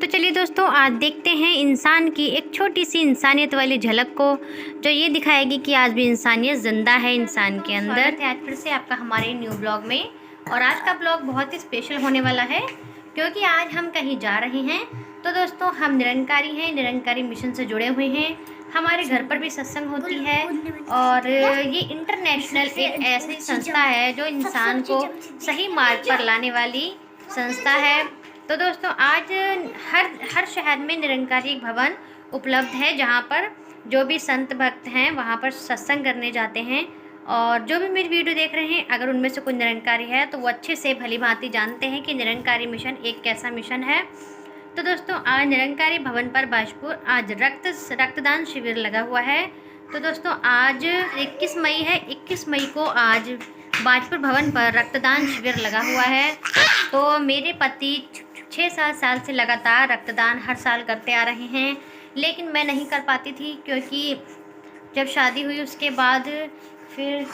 तो चलिए दोस्तों, आज देखते हैं इंसान की एक छोटी सी इंसानियत वाली झलक को, जो ये दिखाएगी कि आज भी इंसानियत जिंदा है इंसान के अंदर। स्वागत है आज फिर से आपका हमारे न्यू ब्लॉग में। और आज का ब्लॉग बहुत ही स्पेशल होने वाला है, क्योंकि आज हम कहीं जा रहे हैं। तो दोस्तों, हम निरंकारी हैं, निरंकारी मिशन से जुड़े हुए हैं। हमारे घर पर भी सत्संग होती है, और ये इंटरनेशनल एक ऐसी संस्था है जो इंसान को सही मार्ग पर लाने वाली संस्था है। तो दोस्तों, आज हर शहर में निरंकारी भवन उपलब्ध है, जहाँ पर जो भी संत भक्त हैं वहाँ पर सत्संग करने जाते हैं। और जो भी मेरी वीडियो देख रहे हैं, अगर उनमें से कोई निरंकारी है तो वो अच्छे से भली भांति जानते हैं कि निरंकारी मिशन एक कैसा मिशन है। तो दोस्तों, आज निरंकारी भवन पर बाजपुर आज रक्तदान शिविर लगा हुआ है। तो दोस्तों, आज 21 मई है। 21 मई को आज बाजपुर भवन पर रक्तदान शिविर लगा हुआ है। तो मेरे पति 6-7 साल से लगातार रक्तदान हर साल करते आ रहे हैं, लेकिन मैं नहीं कर पाती थी, क्योंकि जब शादी हुई उसके बाद फिर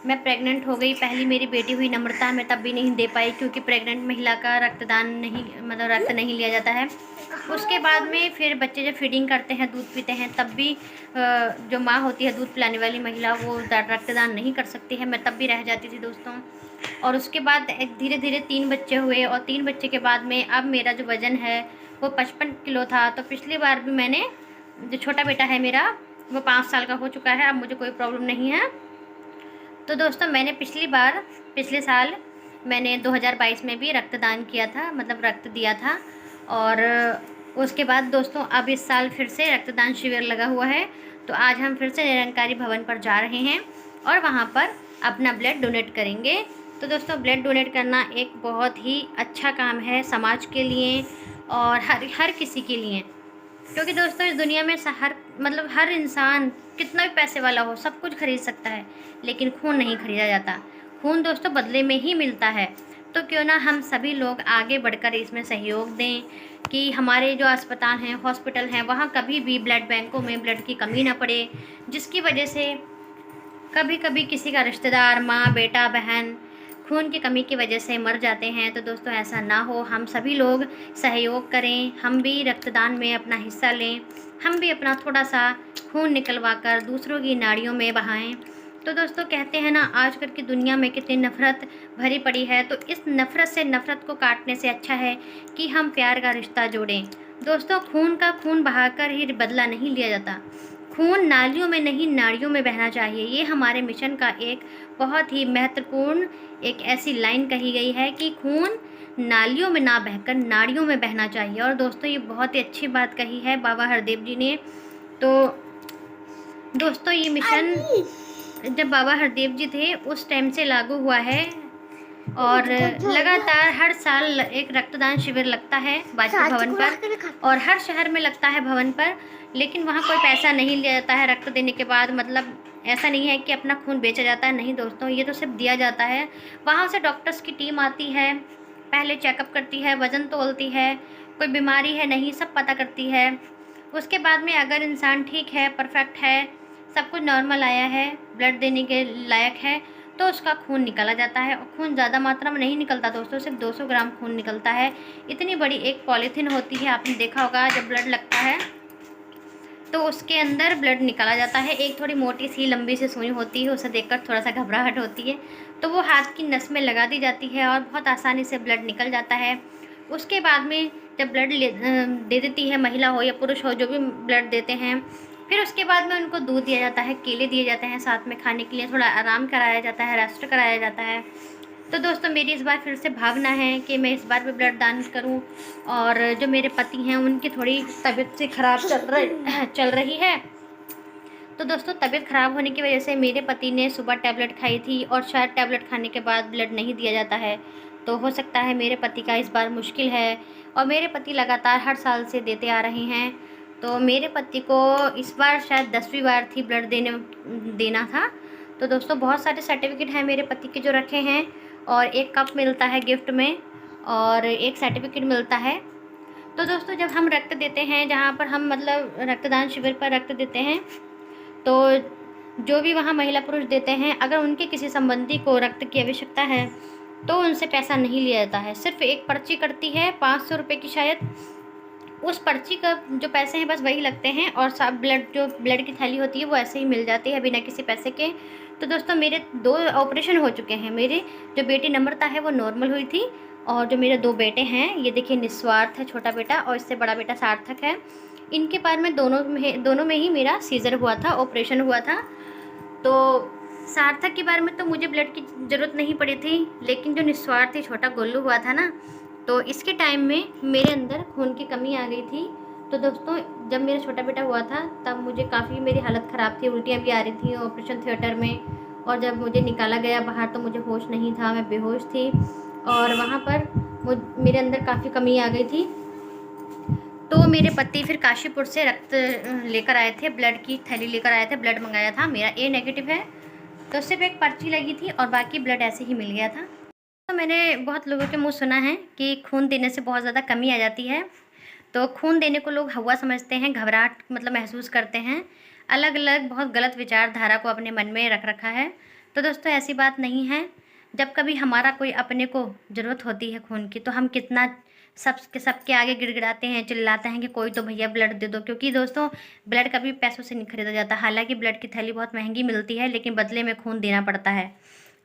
मैं प्रेग्नेंट हो गई। पहली मेरी बेटी हुई नम्रता, मैं तब भी नहीं दे पाई, क्योंकि प्रेग्नेंट महिला का रक्तदान नहीं, मतलब रक्त नहीं लिया जाता है। उसके बाद में फिर बच्चे जब फीडिंग करते हैं, दूध पीते हैं, तब भी जो माँ होती है, दूध पिलाने वाली महिला, वो रक्तदान नहीं कर सकती है। मैं तब भी रह जाती थी दोस्तों। और उसके बाद धीरे धीरे 3 बच्चे हुए, और 3 बच्चे के बाद में अब मेरा जो वज़न है वो 55 किलो था। तो पिछली बार भी मैंने, जो छोटा बेटा है मेरा, वो 5 साल का हो चुका है, अब मुझे कोई प्रॉब्लम नहीं है। तो दोस्तों, मैंने पिछले साल मैंने 2022 में भी रक्तदान किया था, मतलब रक्त दिया था। और उसके बाद दोस्तों, अब इस साल फिर से रक्तदान शिविर लगा हुआ है। तो आज हम फिर से निरंकारी भवन पर जा रहे हैं और वहाँ पर अपना ब्लड डोनेट करेंगे। तो दोस्तों, ब्लड डोनेट करना एक बहुत ही अच्छा काम है समाज के लिए और हर किसी के लिए, क्योंकि दोस्तों, इस दुनिया में हर इंसान कितना भी पैसे वाला हो, सब कुछ खरीद सकता है, लेकिन खून नहीं खरीदा जाता। खून दोस्तों बदले में ही मिलता है। तो क्यों ना हम सभी लोग आगे बढ़कर इसमें सहयोग दें कि हमारे जो अस्पताल हैं, हॉस्पिटल हैं, वहाँ कभी भी ब्लड बैंकों में ब्लड की कमी ना पड़े, जिसकी वजह से कभी कभी किसी का रिश्तेदार, माँ, बेटा, बहन खून की कमी की वजह से मर जाते हैं। तो दोस्तों, ऐसा ना हो, हम सभी लोग सहयोग करें, हम भी रक्तदान में अपना हिस्सा लें, हम भी अपना थोड़ा सा खून निकलवा कर दूसरों की नाड़ियों में बहाएं। तो दोस्तों, कहते हैं ना, आजकल की दुनिया में कितनी नफ़रत भरी पड़ी है, तो इस नफ़रत को काटने से अच्छा है कि हम प्यार का रिश्ता जोड़ें। दोस्तों, खून बहाकर ही बदला नहीं लिया जाता। खून नालियों में नहीं, नाड़ियों में बहना चाहिए। ये हमारे मिशन का एक बहुत ही महत्वपूर्ण एक ऐसी लाइन कही गई है कि खून नालियों में ना बहकर नाड़ियों में बहना चाहिए। और दोस्तों, ये बहुत ही अच्छी बात कही है बाबा हरदेव जी ने। तो दोस्तों, ये मिशन जब बाबा हरदेव जी थे उस टाइम से लागू हुआ है, और लगातार हर साल एक रक्तदान शिविर लगता है बाजपुर भवन पर, और हर शहर में लगता है भवन पर। लेकिन वहाँ कोई पैसा नहीं लिया जाता है रक्त देने के बाद, मतलब ऐसा नहीं है कि अपना खून बेचा जाता है, नहीं दोस्तों, ये तो सिर्फ दिया जाता है। वहाँ से डॉक्टर्स की टीम आती है, पहले चेकअप करती है, वज़न तोलती है, कोई बीमारी है नहीं, सब पता करती है। उसके बाद में अगर इंसान ठीक है, परफेक्ट है, सब कुछ नॉर्मल आया है, ब्लड देने के लायक है, तो उसका खून निकाला जाता है। और खून ज़्यादा मात्रा में नहीं निकलता दोस्तों, सिर्फ 200 ग्राम खून निकलता है। इतनी बड़ी एक पॉलीथीन होती है, आपने देखा होगा, जब ब्लड लगता है तो उसके अंदर ब्लड निकाला जाता है। एक थोड़ी मोटी सी लंबी सी सुई होती है, उसे देखकर थोड़ा सा घबराहट होती है, तो वो हाथ की नस में लगा दी जाती है और बहुत आसानी से ब्लड निकल जाता है। उसके बाद में जब ब्लड दे देती है, महिला हो या पुरुष हो, जो भी ब्लड देते हैं, फिर उसके बाद में उनको दूध दिया जाता है, केले दिए जाते हैं साथ में खाने के लिए, थोड़ा आराम कराया जाता है, रेस्ट कराया जाता है। तो दोस्तों, मेरी इस बार फिर से भावना है कि मैं इस बार भी ब्लड दान करूं। और जो मेरे पति हैं, उनकी थोड़ी तबीयत से ख़राब चल रही है। तो दोस्तों, तबीयत ख़राब होने की वजह से मेरे पति ने सुबह टैबलेट खाई थी, और शायद टैबलेट खाने के बाद ब्लड नहीं दिया जाता है। तो हो सकता है मेरे पति का इस बार मुश्किल है, और मेरे पति लगातार हर साल से देते आ रहे हैं। तो मेरे पति को इस बार शायद 10वीं बार थी ब्लड देना था। तो दोस्तों, बहुत सारे सर्टिफिकेट हैं मेरे पति के जो रखे हैं, और एक कप मिलता है गिफ्ट में, और एक सर्टिफिकेट मिलता है। तो दोस्तों, जब हम रक्त देते हैं, जहाँ पर हम मतलब रक्तदान शिविर पर रक्त देते हैं, तो जो भी वहाँ महिला पुरुष देते हैं, अगर उनके किसी संबंधी को रक्त की आवश्यकता है, तो उनसे पैसा नहीं लिया जाता है। सिर्फ एक पर्ची कटती है 500 रुपये की शायद, उस पर्ची का जो पैसे हैं बस वही लगते हैं, और सब ब्लड की थैली होती है वो ऐसे ही मिल जाती है बिना किसी पैसे के। तो दोस्तों मेरे 2 ऑपरेशन हो चुके हैं। मेरे जो बेटी नम्रता है वो नॉर्मल हुई थी, और जो मेरे 2 बेटे हैं, ये देखिए निस्वार्थ है छोटा बेटा और इससे बड़ा बेटा सार्थक है, इनके बारे में दोनों में ही मेरा सीज़र हुआ था, ऑपरेशन हुआ था। तो सार्थक के बारे में तो मुझे ब्लड की ज़रूरत नहीं पड़ी थी, लेकिन जो निस्वार्थ छोटा गोलू हुआ था ना, तो इसके टाइम में मेरे अंदर खून की कमी आ गई थी। तो दोस्तों जब मेरा छोटा बेटा हुआ था तब मुझे काफ़ी मेरी हालत ख़राब थी, उल्टियाँ भी आ रही थी ऑपरेशन थिएटर में, और जब मुझे निकाला गया बाहर तो मुझे होश नहीं था, मैं बेहोश थी, और वहाँ पर मेरे अंदर काफ़ी कमी आ गई थी। तो मेरे पति फिर काशीपुर से रक्त लेकर आए थे, ब्लड की थैली लेकर आए थे, ब्लड मंगाया था, मेरा ए नेगेटिव है, तो सिर्फ एक पर्ची लगी थी और बाकी ब्लड ऐसे ही मिल गया था। तो मैंने बहुत लोगों के मुँह सुना है कि खून देने से बहुत ज़्यादा कमी आ जाती है, तो खून देने को लोग हवा समझते हैं, घबराहट मतलब महसूस करते हैं, अलग अलग बहुत गलत विचारधारा को अपने मन में रख रखा है। तो दोस्तों ऐसी बात नहीं है। जब कभी हमारा कोई अपने को ज़रूरत होती है खून की, तो हम कितना सबके आगे गिड़गिड़ाते हैं, चिल्लाते हैं कि कोई तो भैया ब्लड दे दो, क्योंकि दोस्तों ब्लड कभी पैसों से नहीं खरीदा जाता। हालांकि ब्लड की थैली बहुत महंगी मिलती है, लेकिन बदले में खून देना पड़ता है।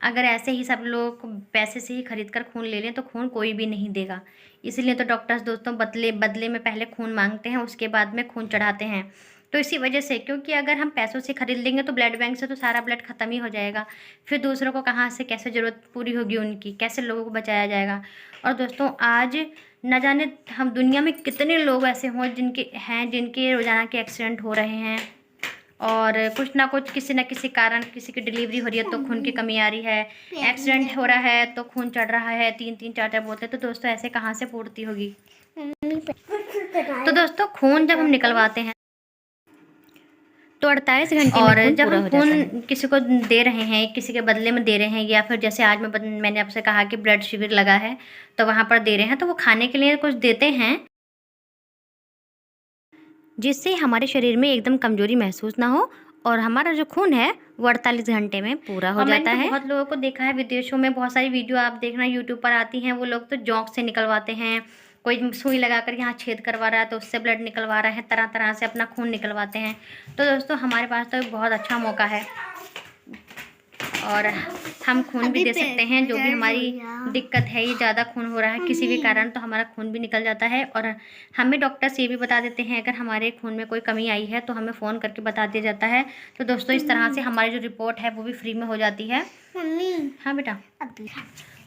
अगर ऐसे ही सब लोग पैसे से ही खरीद कर खून ले लें तो खून कोई भी नहीं देगा। इसलिए तो डॉक्टर्स दोस्तों बदले में पहले खून मांगते हैं, उसके बाद में खून चढ़ाते हैं। तो इसी वजह से, क्योंकि अगर हम पैसों से खरीद लेंगे तो ब्लड बैंक से तो सारा ब्लड ख़त्म ही हो जाएगा, फिर दूसरों को कहाँ से कैसे ज़रूरत पूरी होगी उनकी, कैसे लोगों को बचाया जाएगा। और दोस्तों आज न जाने हम दुनिया में कितने लोग ऐसे हों जिनके रोज़ाना के एक्सीडेंट हो रहे हैं, और कुछ ना कुछ किसी न किसी कारण, किसी की डिलीवरी हो रही है तो खून की कमी आ रही है, एक्सीडेंट हो रहा है तो खून चढ़ रहा है, 3-3 4-4 बोतलें। तो दोस्तों ऐसे कहाँ से पूर्ति होगी। तो दोस्तों खून जब हम निकलवाते हैं तो 48 घंटे और जब हम खून किसी को दे रहे हैं, किसी के बदले में दे रहे हैं, या फिर जैसे आज मैंने आपसे कहा कि ब्लड शिविर लगा है तो वहाँ पर दे रहे हैं, तो वो खाने के लिए कुछ देते हैं जिससे हमारे शरीर में एकदम कमजोरी महसूस ना हो, और हमारा जो खून है वो 48 घंटे में पूरा हो जाता है। बहुत लोगों को देखा है विदेशों में, बहुत सारी वीडियो आप देखना यूट्यूब पर आती हैं, वो लोग तो जौंक से निकलवाते हैं, कोई सुई लगाकर यहाँ छेद करवा रहा है तो उससे ब्लड निकलवा रहा है, तरह तरह से अपना खून निकलवाते हैं। तो दोस्तों हमारे पास तो बहुत अच्छा मौका है, और हम खून भी दे सकते हैं। जो भी हमारी दिक्कत है, ये ज़्यादा खून हो रहा है किसी भी कारण, तो हमारा खून भी निकल जाता है। और हमें डॉक्टर्स ये भी बता देते हैं अगर हमारे खून में कोई कमी आई है तो हमें फ़ोन करके बता दिया जाता है। तो दोस्तों इस तरह से हमारी जो रिपोर्ट है वो भी फ्री में हो जाती है। हाँ बेटा।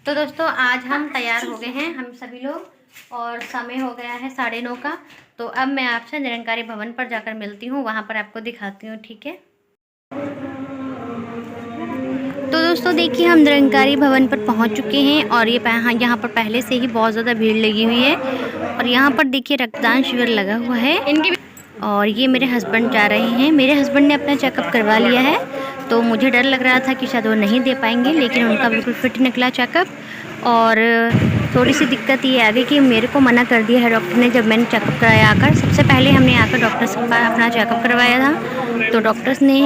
तो दोस्तों आज हम तैयार हो गए हैं हम सभी लोग, और समय हो गया है 9:30 का। तो अब मैं आपसे निरंकारी भवन पर जाकर मिलती हूँ, वहाँ पर आपको दिखाती हूँ, ठीक है। तो दोस्तों देखिए हम निरंकारी भवन पर पहुंच चुके हैं, और ये यहाँ पर पहले से ही बहुत ज़्यादा भीड़ लगी हुई है, और यहाँ पर देखिए रक्तदान शिविर लगा हुआ है और ये मेरे हस्बैंड जा रहे हैं। मेरे हस्बैंड ने अपना चेकअप करवा लिया है, तो मुझे डर लग रहा था कि शायद वो नहीं दे पाएंगे, लेकिन उनका बिल्कुल फिट निकला चेकअप। और थोड़ी सी दिक्कत ये आ गई कि मेरे को मना कर दिया है डॉक्टर ने। जब मैंने चेकअप कराया आकर, सबसे पहले हमने आकर डॉक्टर से अपना चेकअप करवाया था, तो डॉक्टर्स ने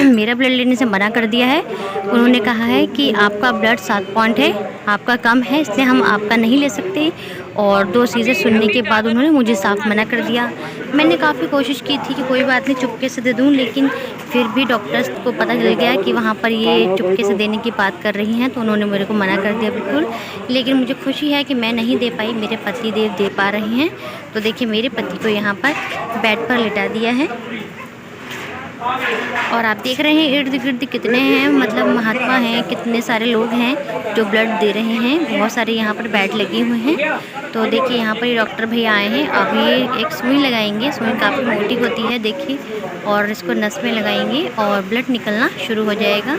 मेरा ब्लड लेने से मना कर दिया है। उन्होंने कहा है कि आपका ब्लड 7 पॉइंट है, आपका कम है, इसलिए हम आपका नहीं ले सकते। और 2 चीज़ें सुनने के बाद उन्होंने मुझे साफ मना कर दिया। मैंने काफ़ी कोशिश की थी कि कोई बात नहीं चुपके से दे दूँ, लेकिन फिर भी डॉक्टर्स को पता चल गया कि वहाँ पर ये चुपके से देने की बात कर रही हैं, तो उन्होंने मेरे को मना कर दिया बिल्कुल। लेकिन मुझे खुशी है कि मैं नहीं दे पाई, मेरे पति देव दे पा रहे हैं। तो देखिए मेरे पति को यहाँ पर बेड पर लिटा दिया है, और आप देख रहे हैं इर्द गिर्द कितने हैं, मतलब महात्मा हैं, कितने सारे लोग हैं जो ब्लड दे रहे हैं। बहुत सारे यहाँ पर बेड लगे हुए हैं। तो देखिए यहाँ पर ये डॉक्टर भैया आए हैं, अब ये एक सुई लगाएंगे। सुई काफ़ी मोटी होती है देखिए, और इसको नस में लगाएंगे और ब्लड निकलना शुरू हो जाएगा।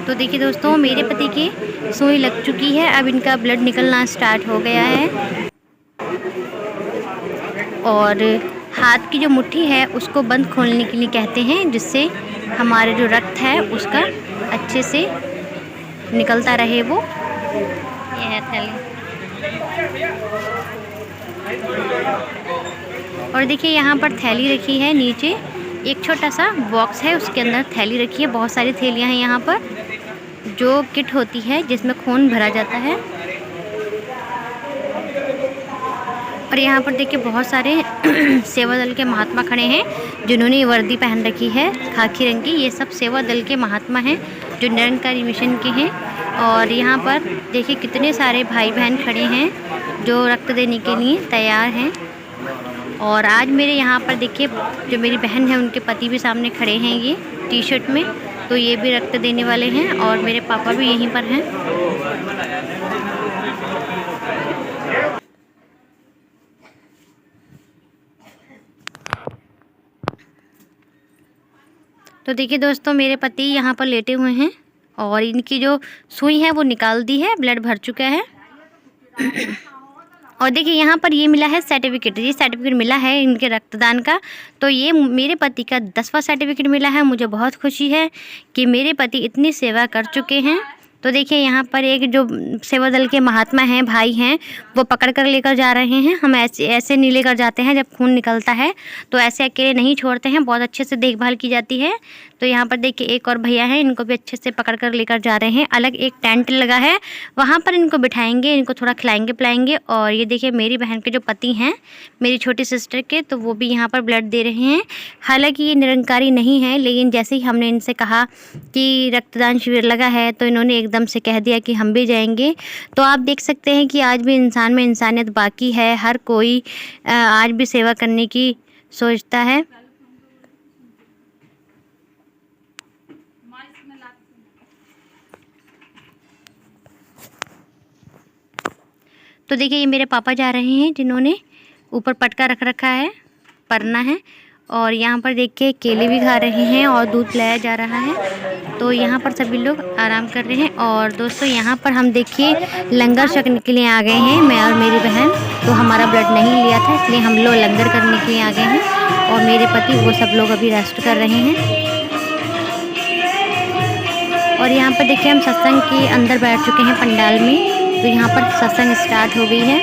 तो देखिए दोस्तों मेरे पति की सुई लग चुकी है, अब इनका ब्लड निकलना स्टार्ट हो गया है। और हाथ की जो मुट्ठी है उसको बंद खोलने के लिए कहते हैं, जिससे हमारे जो रक्त है उसका अच्छे से निकलता रहे वो। ये है थैली। और देखिए यहाँ पर थैली रखी है नीचे, एक छोटा सा बॉक्स है, उसके अंदर थैली रखी है। बहुत सारी थैलियाँ हैं यहाँ पर, जो किट होती है जिसमें खून भरा जाता है। और यहाँ पर देखिए बहुत सारे सेवा दल के महात्मा खड़े हैं, जिन्होंने वर्दी पहन रखी है खाकी रंग की। ये सब सेवा दल के महात्मा हैं जो निरंकारी मिशन के हैं। और यहाँ पर देखिए कितने सारे भाई बहन खड़े हैं जो रक्त देने के लिए तैयार हैं। और आज मेरे यहाँ पर देखिए जो मेरी बहन है उनके पति भी सामने खड़े हैं ये टी शर्ट में, तो ये भी रक्त देने वाले हैं। और मेरे पापा भी यहीं पर हैं। तो देखिए दोस्तों, मेरे पति यहाँ पर लेटे हुए हैं और इनकी जो सुई है वो निकाल दी है, ब्लड भर चुका है। और देखिए यहाँ पर ये मिला है सर्टिफिकेट, ये सर्टिफिकेट मिला है इनके रक्तदान का। तो ये मेरे पति का 10वां सर्टिफिकेट मिला है। मुझे बहुत खुशी है कि मेरे पति इतनी सेवा कर चुके हैं। तो देखिए यहाँ पर एक जो सेवा दल के महात्मा हैं, भाई हैं, वो पकड़ कर लेकर जा रहे हैं। हम ऐसे नहीं लेकर जाते हैं, जब खून निकलता है तो ऐसे अकेले नहीं छोड़ते हैं, बहुत अच्छे से देखभाल की जाती है। तो यहाँ पर देखिए एक और भैया हैं, इनको भी अच्छे से पकड़ कर लेकर जा रहे हैं। अलग एक टेंट लगा है, वहाँ पर इनको बिठाएंगे, इनको थोड़ा खिलाएंगे पिलाएंगे। और ये देखिए मेरी बहन के जो पति हैं, मेरी छोटी सिस्टर के, तो वो भी यहाँ पर ब्लड दे रहे हैं। हालांकि ये निरंकारी नहीं है, लेकिन जैसे ही हमने इनसे कहा कि रक्तदान शिविर लगा है तो इन्होंने एकदम से कह दिया कि हम भी जाएंगे। तो आप देख सकते हैं कि आज भी इंसान में इंसानियत बाकी है। हर कोई आज भी सेवा करने की सोचता है। तो देखिए ये मेरे पापा जा रहे हैं, जिन्होंने ऊपर पटका रख रखा है, परना है। और यहाँ पर देखिए केले भी खा रहे हैं और दूध पिलाया जा रहा है। तो यहाँ पर सभी लोग आराम कर रहे हैं। और दोस्तों यहाँ पर हम देखिए लंगर छकने के लिए आ गए हैं, मैं और मेरी बहन। तो हमारा ब्लड नहीं लिया था, इसलिए हम लोग लंगर करने के लिए आ गए हैं। और मेरे पति वो सब लोग अभी रेस्ट कर रहे हैं। और यहाँ पर देखिए हम सत्संग के अंदर बैठ चुके हैं पंडाल में। तो यहाँ पर सत्संग स्टार्ट हो गई है।